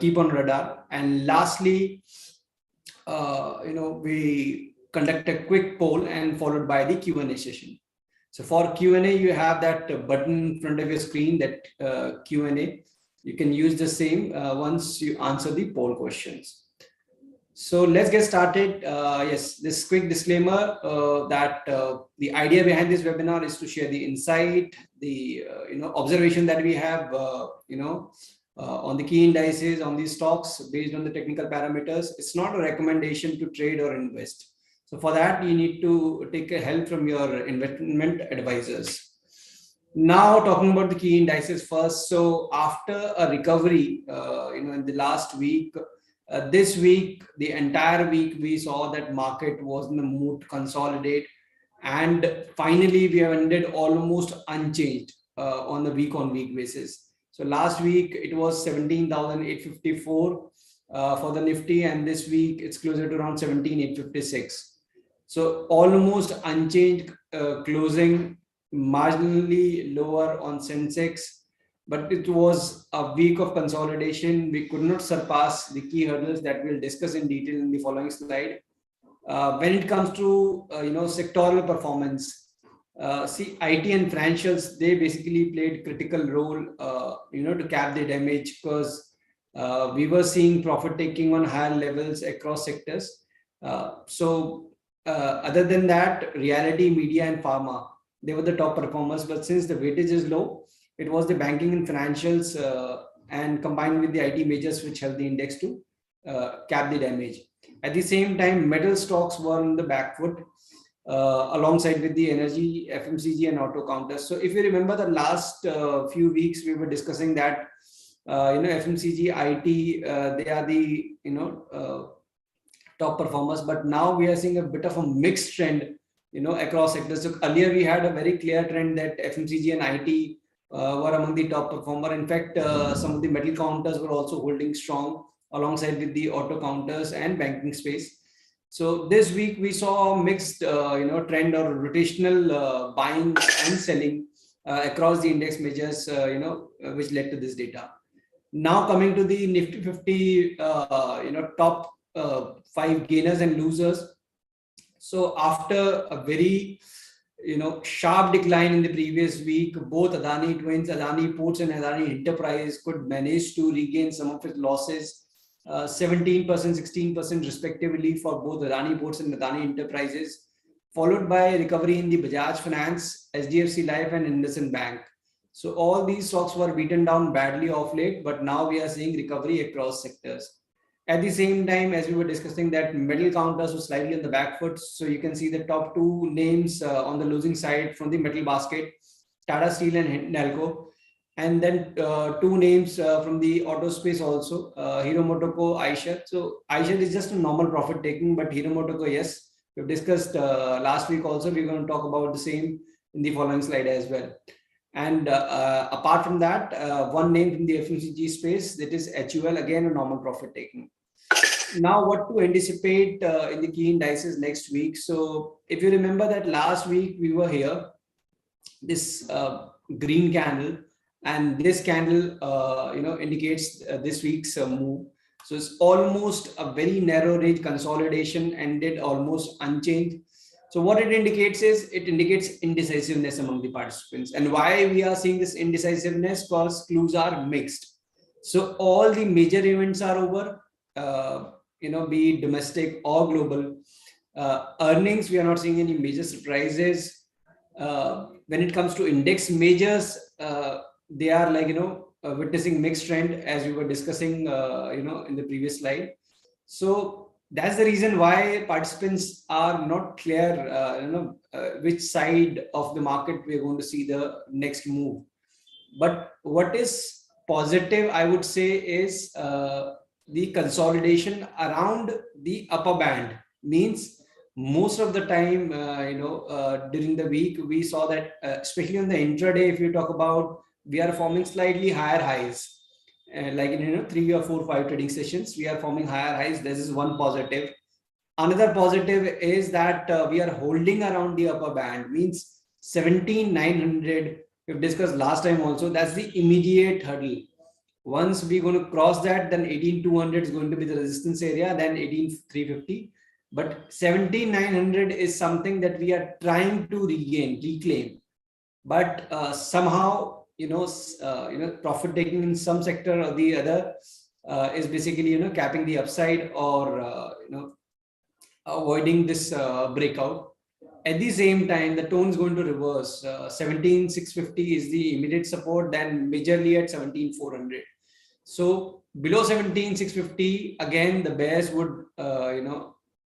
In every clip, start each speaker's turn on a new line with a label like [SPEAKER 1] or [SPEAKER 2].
[SPEAKER 1] keep on radar. And lastly, we conduct a quick poll and followed by the Q&A session. So for Q&A, you have that button in front of your screen, that Q&A. You can use the same once you answer the poll questions. So let's get started. Yes, this quick disclaimer that the idea behind this webinar is to share the insight, the observation that we have, on the key indices, on these stocks based on the technical parameters. It's not a recommendation to trade or invest. So for that, you need to take a help from your investment advisors. Now talking about the key indices first. So after a recovery, in the last week, this week, the entire week, we saw that market was in the mood to consolidate. And finally, we have ended almost unchanged on the week-on-week basis. So last week, it was 17,854 for the Nifty. And this week, it's closer to around 17,856. So almost unchanged closing, marginally lower on Sensex. But it was a week of consolidation. We could not surpass the key hurdles that we'll discuss in detail in the following slide. When it comes to sectoral performance, see, IT and financials, they basically played critical role to cap the damage, because we were seeing profit taking on higher levels across sectors. Other than that, reality, media, and pharma, they were the top performers. But since the weightage is low, it was the banking and financials and combined with the IT majors which helped the index to cap the damage. At the same time, metal stocks were on the back foot alongside with the energy, FMCG, and auto counters. So if you remember the last few weeks, we were discussing that FMCG, IT, they are the top performers. But now we are seeing a bit of a mixed trend across sectors. So earlier we had a very clear trend that FMCG and IT were among the top performer. In fact, some of the metal counters were also holding strong alongside with the auto counters and banking space. So this week we saw a mixed trend or rotational buying and selling across the index measures, which led to this data. Now coming to the Nifty 50, top 5 gainers and losers. So after a very sharp decline in the previous week, both Adani Twins, Adani Ports, and Adani Enterprise could manage to regain some of its losses, 17%, 16% respectively for both Adani Ports and Adani Enterprises, followed by recovery in the Bajaj Finance, HDFC Life, and IndusInd Bank. So all these stocks were beaten down badly of late, but now we are seeing recovery across sectors. At the same time, as we were discussing, that metal counters were slightly on the back foot. So you can see the top 2 names on the losing side from the metal basket, Tata Steel and Nalco. And then 2 names from the auto space also, Hero MotoCo, Eicher. So Eicher is just a normal profit taking, but Hero MotoCo, yes, we've discussed last week also. We're going to talk about the same in the following slide as well. And apart from that, 1 name from the FMCG space, that is HUL, again a normal profit taking. Now what to anticipate in the key indices next week. So if you remember that last week we were here, this green candle, and this candle indicates this week's move. So it's almost a very narrow range consolidation, ended almost unchanged. So what it indicates is, it indicates indecisiveness among the participants. And why we are seeing this indecisiveness? Because clues are mixed. So all the major events are over, be it domestic or global. Earnings, we are not seeing any major surprises. When it comes to index majors, they are witnessing mixed trend, as we were discussing, in the previous slide. So that's the reason why participants are not clear, which side of the market we are going to see the next move. But what is positive, I would say, is the consolidation around the upper band. Means most of the time, during the week, we saw that, especially on the intraday, if you talk about, we are forming slightly higher highs. Like in 3 or 4, 5 trading sessions, we are forming higher highs. This is one positive. Another positive is that we are holding around the upper band, means 17,900. We've discussed last time also. That's the immediate hurdle. Once we're going to cross that, then 18,200 is going to be the resistance area, then 18,350. But 17,900 is something that we are trying to reclaim. But somehow, profit taking in some sector or the other is basically, capping the upside or, avoiding this breakout. At the same time, the tone is going to reverse. 17,650 is the immediate support, then majorly at 17,400. So below 17,650, again, the bears would,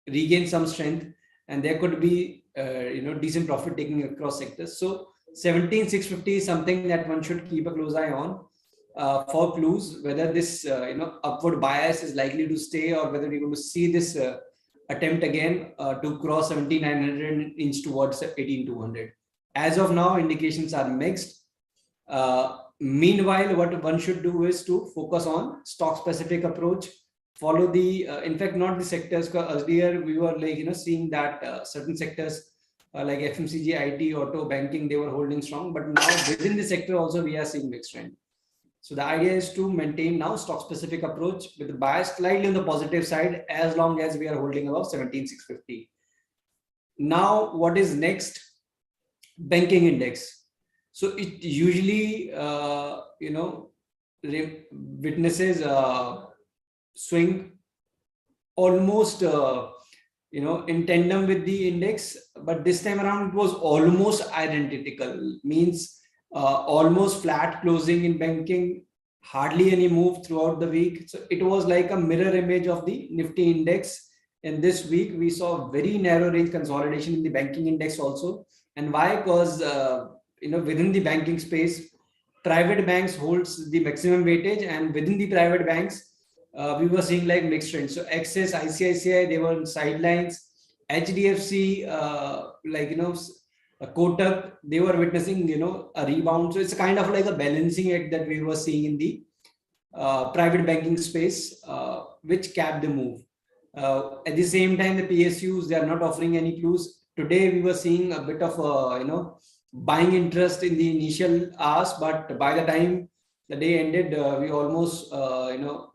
[SPEAKER 1] regain some strength, and there could be, decent profit taking across sectors. So 17,650 is something that one should keep a close eye on for clues, whether this, upward bias is likely to stay, or whether we're going to see this attempt again to cross 17,900 and inch towards 18,200. As of now, indications are mixed. Meanwhile, what one should do is to focus on stock specific approach, follow the, in fact, not the sectors, because earlier we were like, seeing that certain sectors like FMCG, IT, auto, banking, they were holding strong, but now within the sector also we are seeing mixed trend. So the idea is to maintain now stock specific approach with the bias slightly on the positive side, as long as we are holding above 17,650. Now, what is next? Banking index. So it usually, witnesses swing almost, in tandem with the index, but this time around it was almost identical, means almost flat closing in banking, hardly any move throughout the week. So it was like a mirror image of the Nifty index. And this week we saw very narrow range consolidation in the banking index also. And why? Because within the banking space, private banks holds the maximum weightage, and within the private banks, we were seeing like mixed trends. So Axis, ICICI, they were on sidelines. HDFC, Kotak, they were witnessing, a rebound. So it's kind of like a balancing act that we were seeing in the private banking space, which capped the move. At the same time, the PSUs, they are not offering any clues. Today, we were seeing a bit of, buying interest in the initial hours, but by the time the day ended, we almost,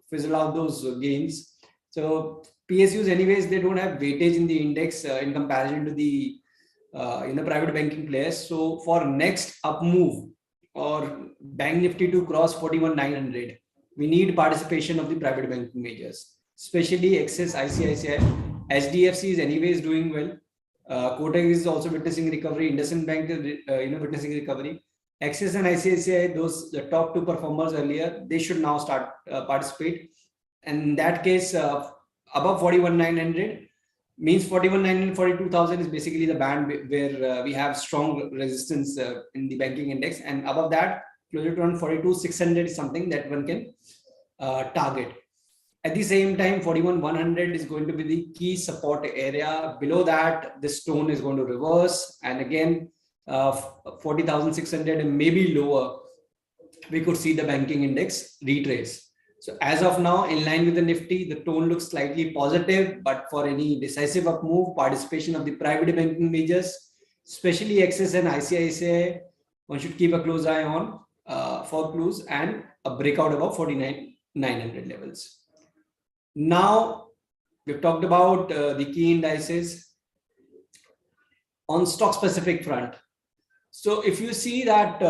[SPEAKER 1] fizzle out those gains. So PSUs, anyways, they don't have weightage in the index in comparison to the private banking players. So for next up move or bank nifty to cross 41,900, we need participation of the private banking majors, especially Axis, ICICI. HDFC is anyways doing well. Kotak is also witnessing recovery. IndusInd Bank is witnessing recovery. Axis and ICICI, those the top two performers earlier, they should now start participate. And in that case, above 41,900 means 41,900, 42,000 is basically the band where we have strong resistance in the banking index, and above that, closer to around 42,600 is something that one can target. At the same time, 41,100 is going to be the key support area. Below that, this tone is going to reverse, and again, 40,600 and maybe lower, we could see the banking index retrace. So as of now, in line with the Nifty, the tone looks slightly positive, but for any decisive up move, participation of the private banking majors, especially Axis and ICICI, one should keep a close eye on for clues and a breakout above 49,900 levels. Now, we've talked about the key indices. On stock specific front, so if you see that,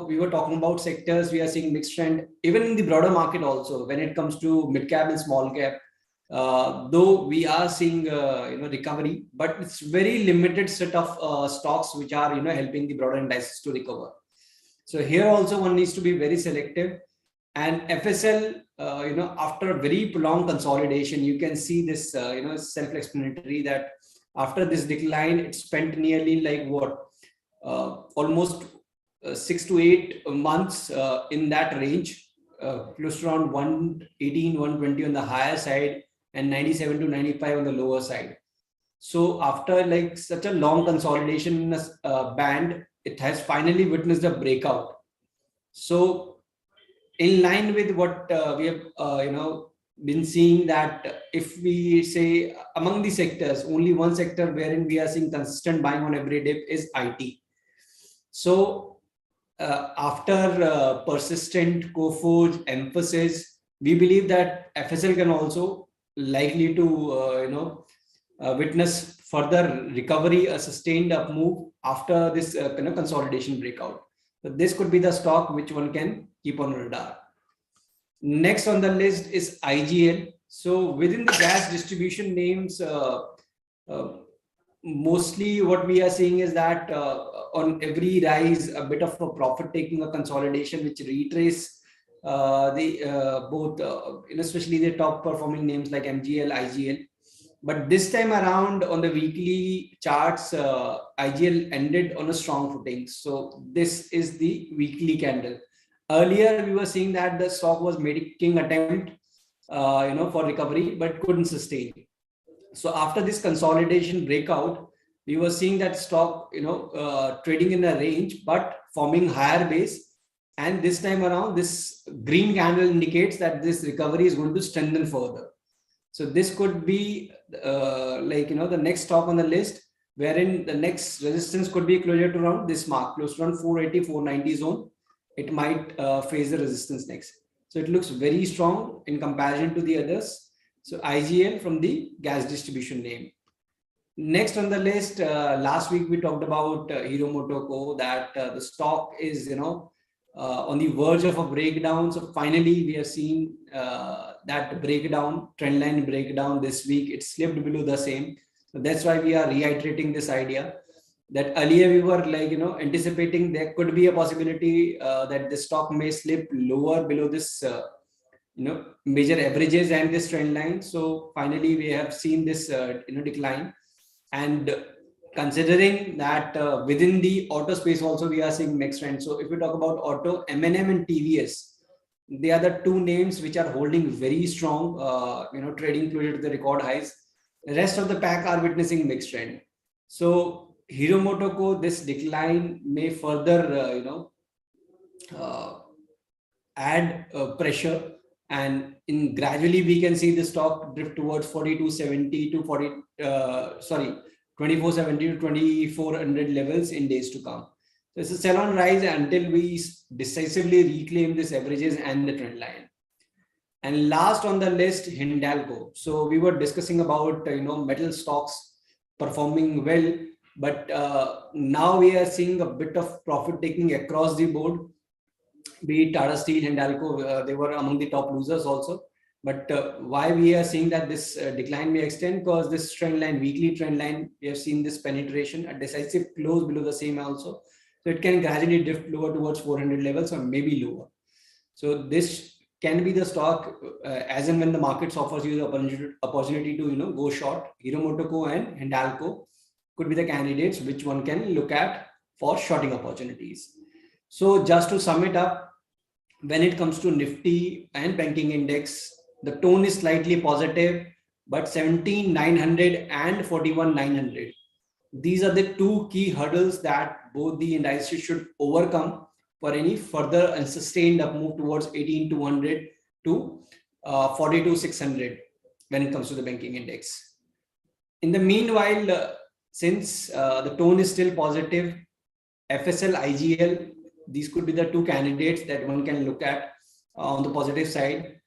[SPEAKER 1] we were talking about sectors, we are seeing mixed trend, even in the broader market also, when it comes to mid cap and small cap, though we are seeing, recovery, but it's very limited set of stocks which are, helping the broader indices to recover. So here also one needs to be very selective. And FSL, after a very prolonged consolidation, you can see this, self-explanatory that after this decline, it spent nearly like what, almost 6 to 8 months in that range, close to around 118, 120 on the higher side and 97 to 95 on the lower side. So after like such a long consolidation in a band, it has finally witnessed a breakout. So in line with what we have, been seeing, that if we say among the sectors, only one sector wherein we are seeing consistent buying on every dip is IT. So after persistent Coforge emphasis, we believe that FSL can also likely to witness further recovery, a sustained up move after this consolidation breakout. So this could be the stock which one can keep on radar. Next on the list is IGL. So within the gas distribution names, uh, mostly what we are seeing is that on every rise, a bit of a profit taking, a consolidation, which retrace the both, especially the top performing names like MGL, IGL. But this time around on the weekly charts, IGL ended on a strong footing. So this is the weekly candle. Earlier, we were seeing that the stock was making attempt, for recovery, but couldn't sustain. So after this consolidation breakout, we were seeing that stock, trading in a range, but forming higher base. And this time around, this green candle indicates that this recovery is going to strengthen further. So this could be the next stock on the list, wherein the next resistance could be closer to around this mark, close to around 480, 490 zone. It might face the resistance next. So it looks very strong in comparison to the others. So IGL from the gas distribution name. Next on the list, last week we talked about Hero Motoko, that the stock is, on the verge of a breakdown. So finally, we have seen that breakdown, trendline breakdown this week. It slipped below the same. So that's why we are reiterating this idea that earlier we were anticipating there could be a possibility that the stock may slip lower below this major averages and this trend line. So finally we have seen this decline, and considering that within the auto space also we are seeing mixed trend. So if we talk about auto, M&M and TVS, they are the two names which are holding very strong, trading closer to the record highs. The rest of the pack are witnessing mixed trend. So Hero Motoko, this decline may further add pressure, and in gradually we can see the stock drift towards 4270 to 2470 to 2400 levels in days to come. So it's a sell on rise until we decisively reclaim this averages and the trend line. And last on the list, Hindalco. So we were discussing about metal stocks performing well, but now we are seeing a bit of profit taking across the board. Be it Tata Steel, Hindalco, they were among the top losers also. But why we are seeing that this decline may extend? Because this trend line, weekly trend line, we have seen this penetration, a decisive close below the same also. So it can gradually drift lower towards 400 levels or maybe lower. So this can be the stock as and when the markets offers you the opportunity to go short. Hero Motoko and Hindalco could be the candidates which one can look at for shorting opportunities. So just to sum it up, when it comes to Nifty and banking index, the tone is slightly positive, but 17,900 and 41,900. These are the two key hurdles that both the indices should overcome for any further and sustained up move towards 18,200 to 42,600 when it comes to the banking index. In the meanwhile, since the tone is still positive, FSL, IGL, these could be the two candidates that one can look at on the positive side.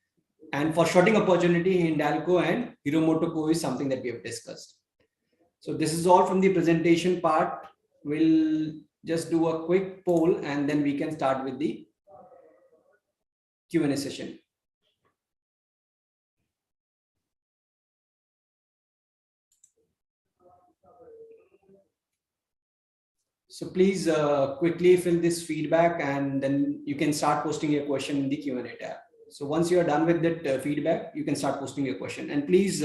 [SPEAKER 1] And for shorting opportunity, Hindalco and Hero Motoko is something that we have discussed. So this is all from the presentation part. We'll just do a quick poll and then we can start with the Q&A session. So please quickly fill this feedback and then you can start posting your question in the Q&A tab. So once you are done with that feedback, you can start posting your question. And please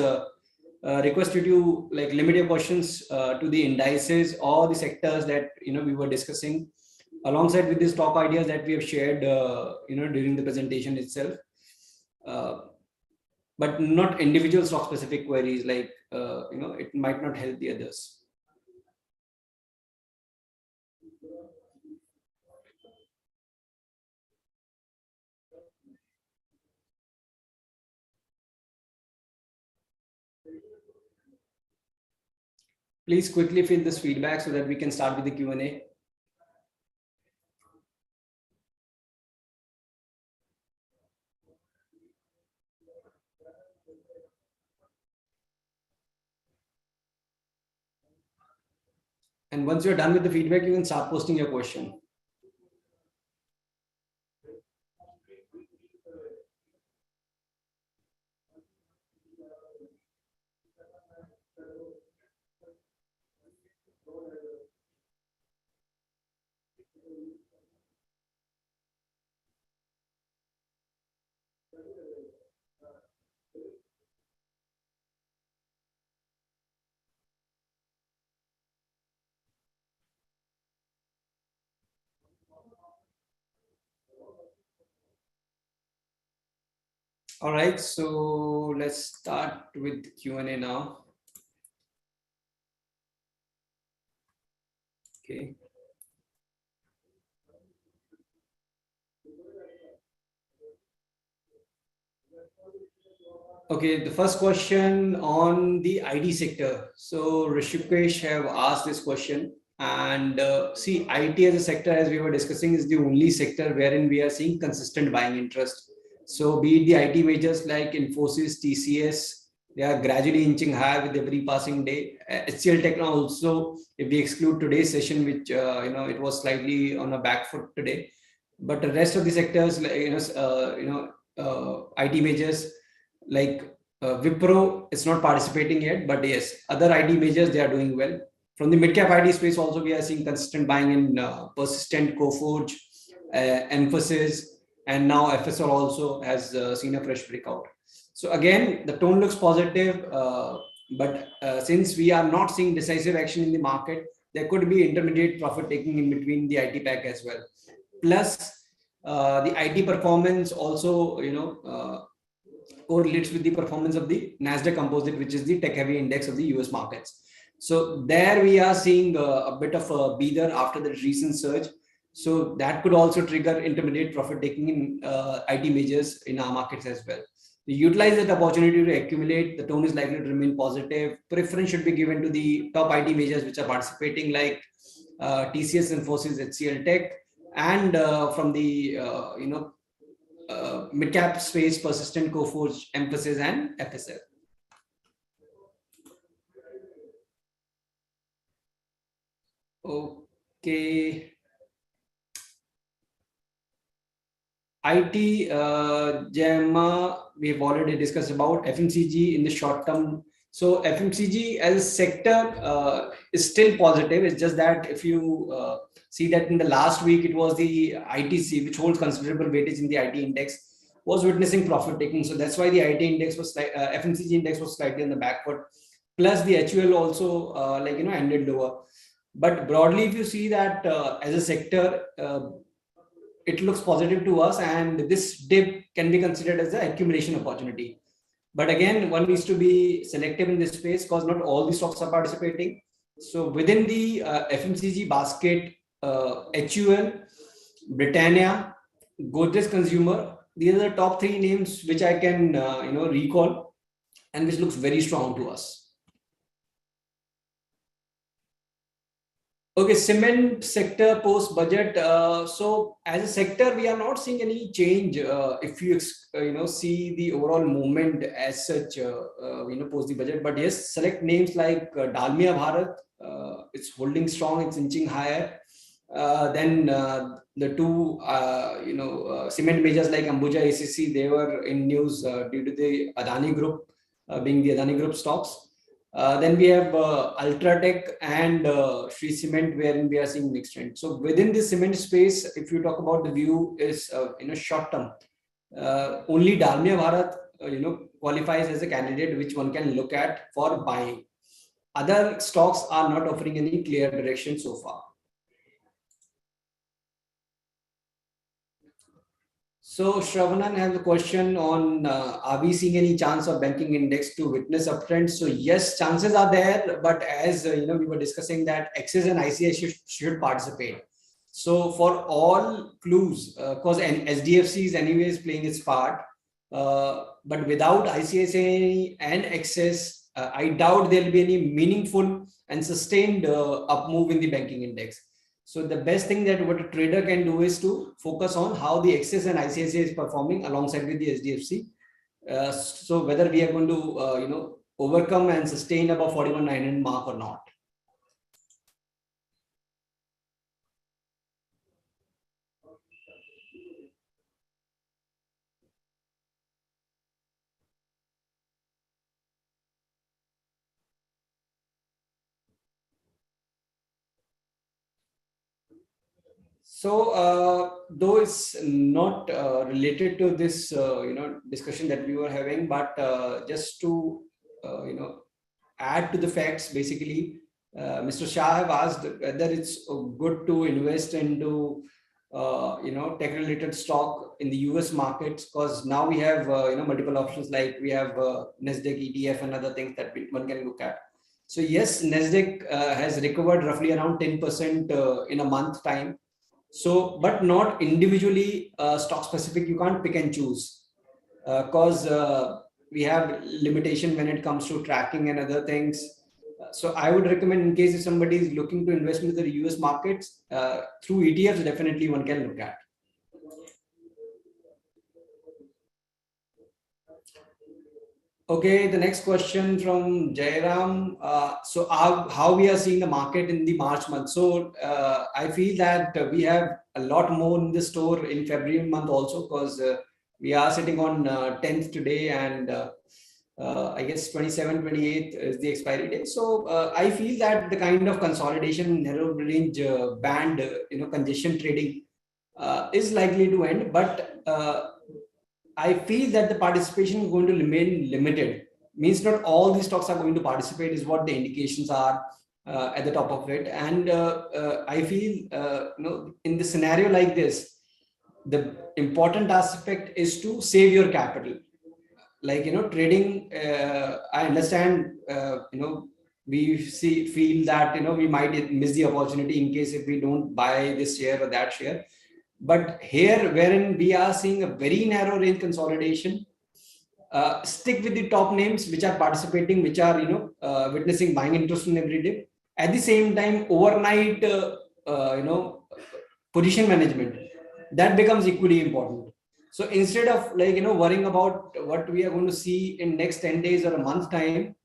[SPEAKER 1] request you to limit your questions to the indices or the sectors that we were discussing, alongside with the stock ideas that we have shared during the presentation itself, but not individual stock specific queries, it might not help the others. Please quickly fill this feedback so that we can start with the Q&A. And once you're done with the feedback, you can start posting your question. All right, so let's start with Q&A now. Okay. Okay, the first question on the IT sector. So Rishikesh have asked this question, and see, IT as a sector, as we were discussing, is the only sector wherein we are seeing consistent buying interest. So be it the IT majors like Infosys, TCS, they are gradually inching higher with every passing day. HCL Tech now also, if we exclude today's session, which it was slightly on a back foot today, but the rest of the sectors, like, IT majors like Wipro is not participating yet, but yes, other IT majors, they are doing well. From the mid-cap IT space also, we are seeing consistent buying in Persistent, Coforge, Emphasis, and now FSR also has seen a fresh breakout. So again, the tone looks positive, but since we are not seeing decisive action in the market, there could be intermediate profit taking in between the IT pack as well. Plus, the IT performance also, correlates with the performance of the Nasdaq Composite, which is the tech-heavy index of the US markets. So there we are seeing a bit of a breather after the recent surge. So that could also trigger intermediate profit taking in IT majors in our markets as well. To utilize that opportunity to accumulate, the tone is likely to remain positive. Preference should be given to the top IT majors which are participating, like TCS, Infosys, HCL Tech, and from the mid-cap space, Persistent, Coforge, Emphasis, and FSL. Okay. IT, Gemma, we have already discussed about FMCG in the short term. So FMCG as a sector is still positive. It's just that if you see that in the last week, it was the ITC, which holds considerable weightage in the IT index, was witnessing profit taking. So that's why the IT index was FMCG index was slightly on the back foot. Plus the HUL also ended lower. But broadly, if you see that as a sector, it looks positive to us, and this dip can be considered as an accumulation opportunity. But again, one needs to be selective in this space because not all the stocks are participating. So within the FMCG basket, HUL, Britannia, Godrej Consumer, these are the top three names which I can recall, and which looks very strong to us. Okay, cement sector post budget. So as a sector, we are not seeing any change. If you see the overall movement as such, post the budget. But yes, select names like Dalmia Bharat, it's holding strong, it's inching higher. Then the two cement majors like Ambuja ACC, they were in news due to the Adani Group being the Adani Group stocks. Then we have Ultratech and Shree Cement, wherein we are seeing mixed trend. So within the cement space, if you talk about the view is short term, only Dalmia Bharat qualifies as a candidate which one can look at for buying. Other stocks are not offering any clear direction so far. So Shravanand has a question on are we seeing any chance of banking index to witness uptrend? So yes, chances are there, but as we were discussing that Axis and ICICI should participate. So for all clues, because SDFC is anyways playing its part, but without ICICI and Axis, I doubt there will be any meaningful and sustained up move in the banking index. So the best thing that what a trader can do is to focus on how the Axis and ICICI is performing alongside with the SDFC. So whether we are going to overcome and sustain above 41,900 mark or not. So, though it's not related to this, discussion that we were having, but just to, add to the facts, basically, Mr. Shah have asked whether it's good to invest into, tech-related stock in the US markets, because now we have, multiple options, like we have Nasdaq ETF and other things that one can look at. So yes, Nasdaq has recovered roughly around 10% in a month time. So, but not individually stock specific. You can't pick and choose because we have limitation when it comes to tracking and other things. So I would recommend, in case if somebody is looking to invest into the US markets through ETFs, definitely one can look at. Okay, the next question from Jairam. So how we are seeing the market in the March month. So I feel that we have a lot more in the store in February month also, because we are sitting on 10th today, and I guess 27, 28 is the expiry date. So I feel that the kind of consolidation, narrow range band, congestion trading is likely to end, but I feel that the participation is going to remain limited. Means not all these stocks are going to participate is what the indications are at the top of it. And I feel, in the scenario like this, the important aspect is to save your capital. Like, trading, I understand, we feel that, we might miss the opportunity in case if we don't buy this share or that share. But here, wherein we are seeing a very narrow range consolidation, stick with the top names which are participating, which are witnessing buying interest in every day. At the same time, overnight, position management, that becomes equally important. So instead of worrying about what we are going to see in next 10 days or a month time,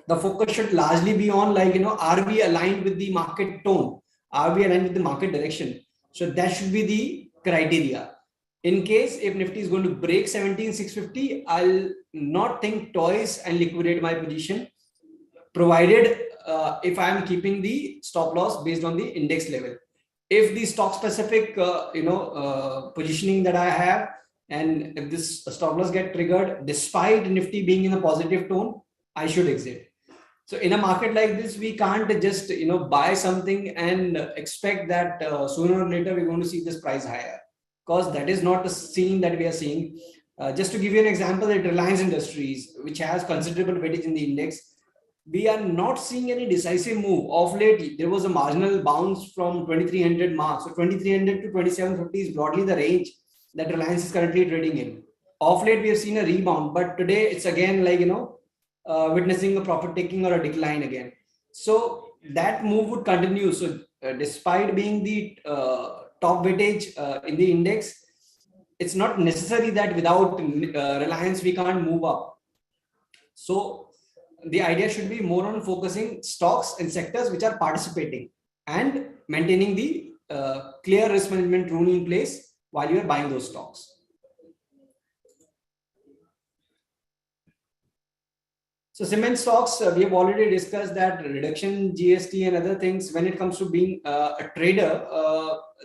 [SPEAKER 1] the focus should largely be on are we aligned with the market tone? Are we aligned with the market direction? So that should be the criteria. In case if Nifty is going to break 17,650, I'll not think twice and liquidate my position, provided if I am keeping the stop loss based on the index level. If the stock specific positioning that I have, and if this stop loss get triggered despite Nifty being in a positive tone, I should exit. So in a market like this, we can't just buy something and expect that sooner or later we're going to see this price higher, because that is not the scene that we are seeing. Just to give you an example, at Reliance Industries, which has considerable weightage in the index, we are not seeing any decisive move. Of late, there was a marginal bounce from 2300 mark. So 2300 to 2750 is broadly the range that Reliance is currently trading in. Of late, we have seen a rebound, but today it's again witnessing a profit taking or a decline again. So that move would continue. So despite being the top weightage in the index, it's not necessary that without Reliance we can't move up. So the idea should be more on focusing stocks and sectors which are participating and maintaining the clear risk management rule in place while you are buying those stocks. So cement stocks, we have already discussed that reduction GST and other things. When it comes to being a trader,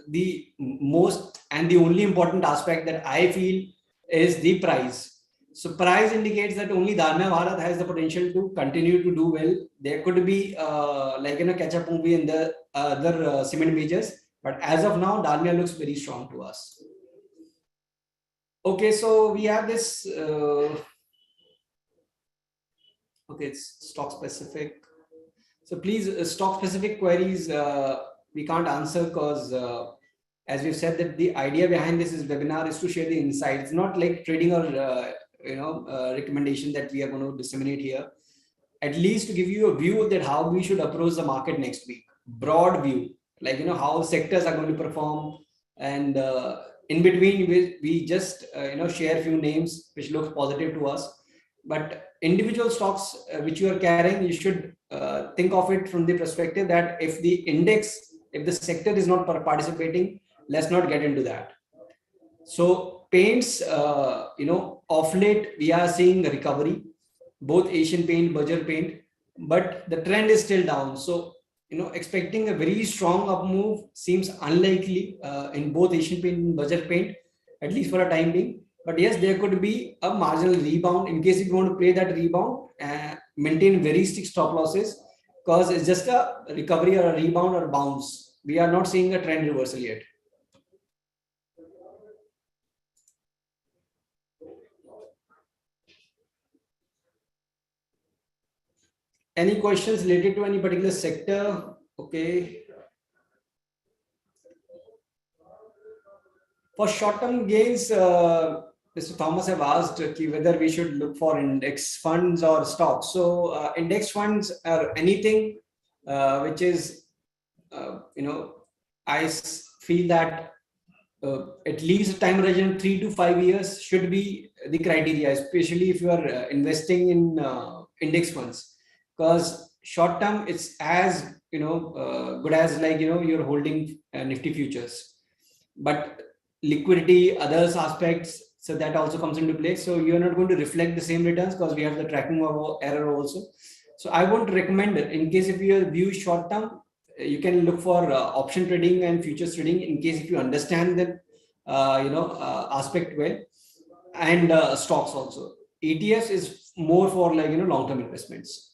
[SPEAKER 1] the most and the only important aspect that I feel is the price. So price indicates that only Dalmia Bharat has the potential to continue to do well. There could be catch-up movie in the other cement majors, but as of now, Dalmia looks very strong to us. Okay, so we have this. Okay, it's stock specific. So please, stock specific queries we can't answer, because as we've said that the idea behind this webinar is to share the insights, not like trading or recommendation that we are going to disseminate here. At least to give you a view that how we should approach the market next week. Broad view, how sectors are going to perform, and in between, we just share a few names which look positive to us. But individual stocks which you are carrying, you should think of it from the perspective that if the sector is not participating, let's not get into that. So paints, of late we are seeing a recovery, both Asian Paint, Berger Paint, but the trend is still down. So expecting a very strong up move seems unlikely in both Asian Paint and Berger Paint, at least for a time being. But yes, there could be a marginal rebound in case if you want to play that rebound. Maintain very strict stop losses, because it's just a recovery or a rebound or a bounce. We are not seeing a trend reversal yet. Any questions related to any particular sector? Okay. For short-term gains, Mr. Thomas have asked whether we should look for index funds or stocks. So index funds are anything which is, I feel that at least time horizon 3 to 5 years should be the criteria, especially if you are investing in index funds, because short term it's as good as like you're holding nifty futures, but liquidity, others aspects, so that also comes into play. So you're not going to reflect the same returns because we have the tracking error also. So I won't recommend it. In case if you view short term, you can look for option trading and futures trading in case if you understand the aspect well, and stocks also. ETFs is more for like long term investments.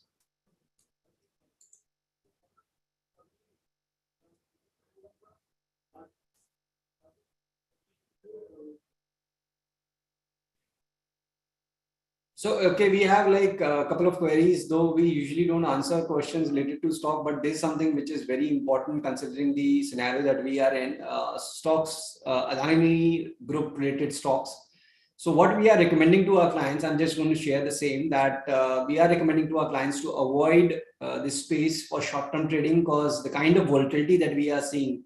[SPEAKER 1] So, okay, we have like a couple of queries, though we usually don't answer questions related to stock, but this is something which is very important considering the scenario that we are in. Stocks, Adani Group related stocks. So what we are recommending to our clients, I'm just going to share the same, that we are recommending to our clients to avoid this space for short-term trading, because the kind of volatility that we are seeing,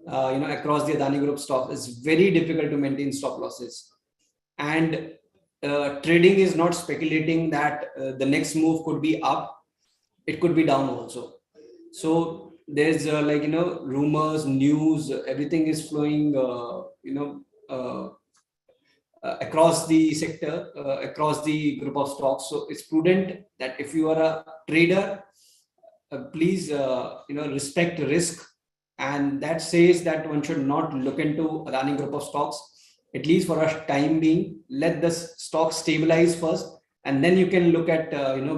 [SPEAKER 1] across the Adani Group stock is very difficult to maintain stop losses. And trading is not speculating that the next move could be up, it could be down also. So there's rumors, news, everything is flowing across the sector, across the group of stocks. So it's prudent that if you are a trader, please respect risk, and that says that one should not look into Adani Group of stocks, at least for a time being. Let the stock stabilize first, and then you can look at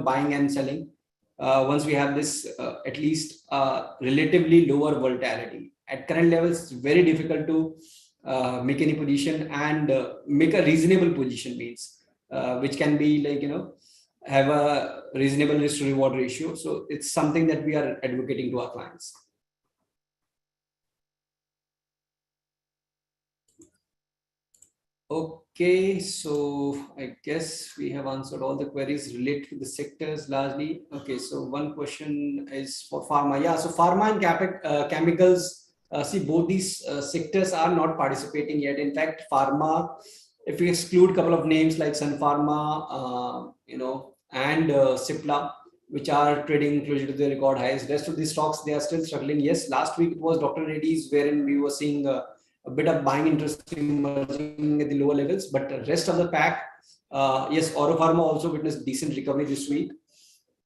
[SPEAKER 1] buying and selling once we have this at least relatively lower volatility. At current levels, it's very difficult to make any position, and make a reasonable position means which can be like have a reasonable risk to reward ratio. So it's something that we are advocating to our clients. Okay, so I guess we have answered all the queries related to the sectors largely. Okay, so one question is for pharma. Yeah, so pharma and chemicals, see both these sectors are not participating yet. In fact, pharma, if we exclude a couple of names like Sun Pharma, and Cipla, which are trading closer to the record highs, rest of the stocks, they are still struggling. Yes, last week it was Dr. Reddy's wherein we were seeing a bit of buying interest emerging at the lower levels, but the rest of the pack, yes, Oro Pharma also witnessed decent recovery this week.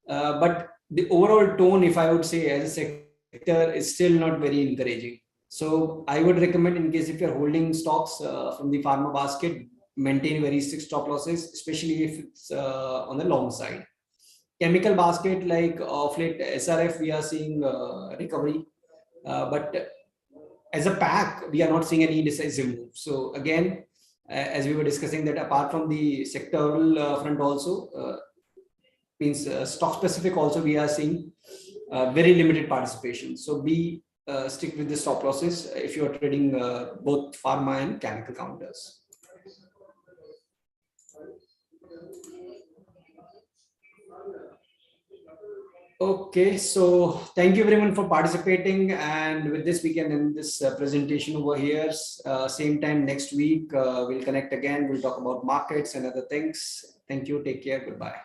[SPEAKER 1] But the overall tone, if I would say, as a sector, is still not very encouraging. So I would recommend, in case if you're holding stocks from the pharma basket, maintain very strict stop losses, especially if it's on the long side. Chemical basket, like of late SRF, we are seeing recovery, but as a pack, we are not seeing any decisive move. So again, as we were discussing, that apart from the sectoral front also, means stock specific also, we are seeing very limited participation. So be stick with the stop losses if you are trading both pharma and chemical counters. Okay, so thank you everyone for participating. And with this, we can end this presentation over here. Same time next week, we'll connect again. We'll talk about markets and other things. Thank you. Take care. Goodbye.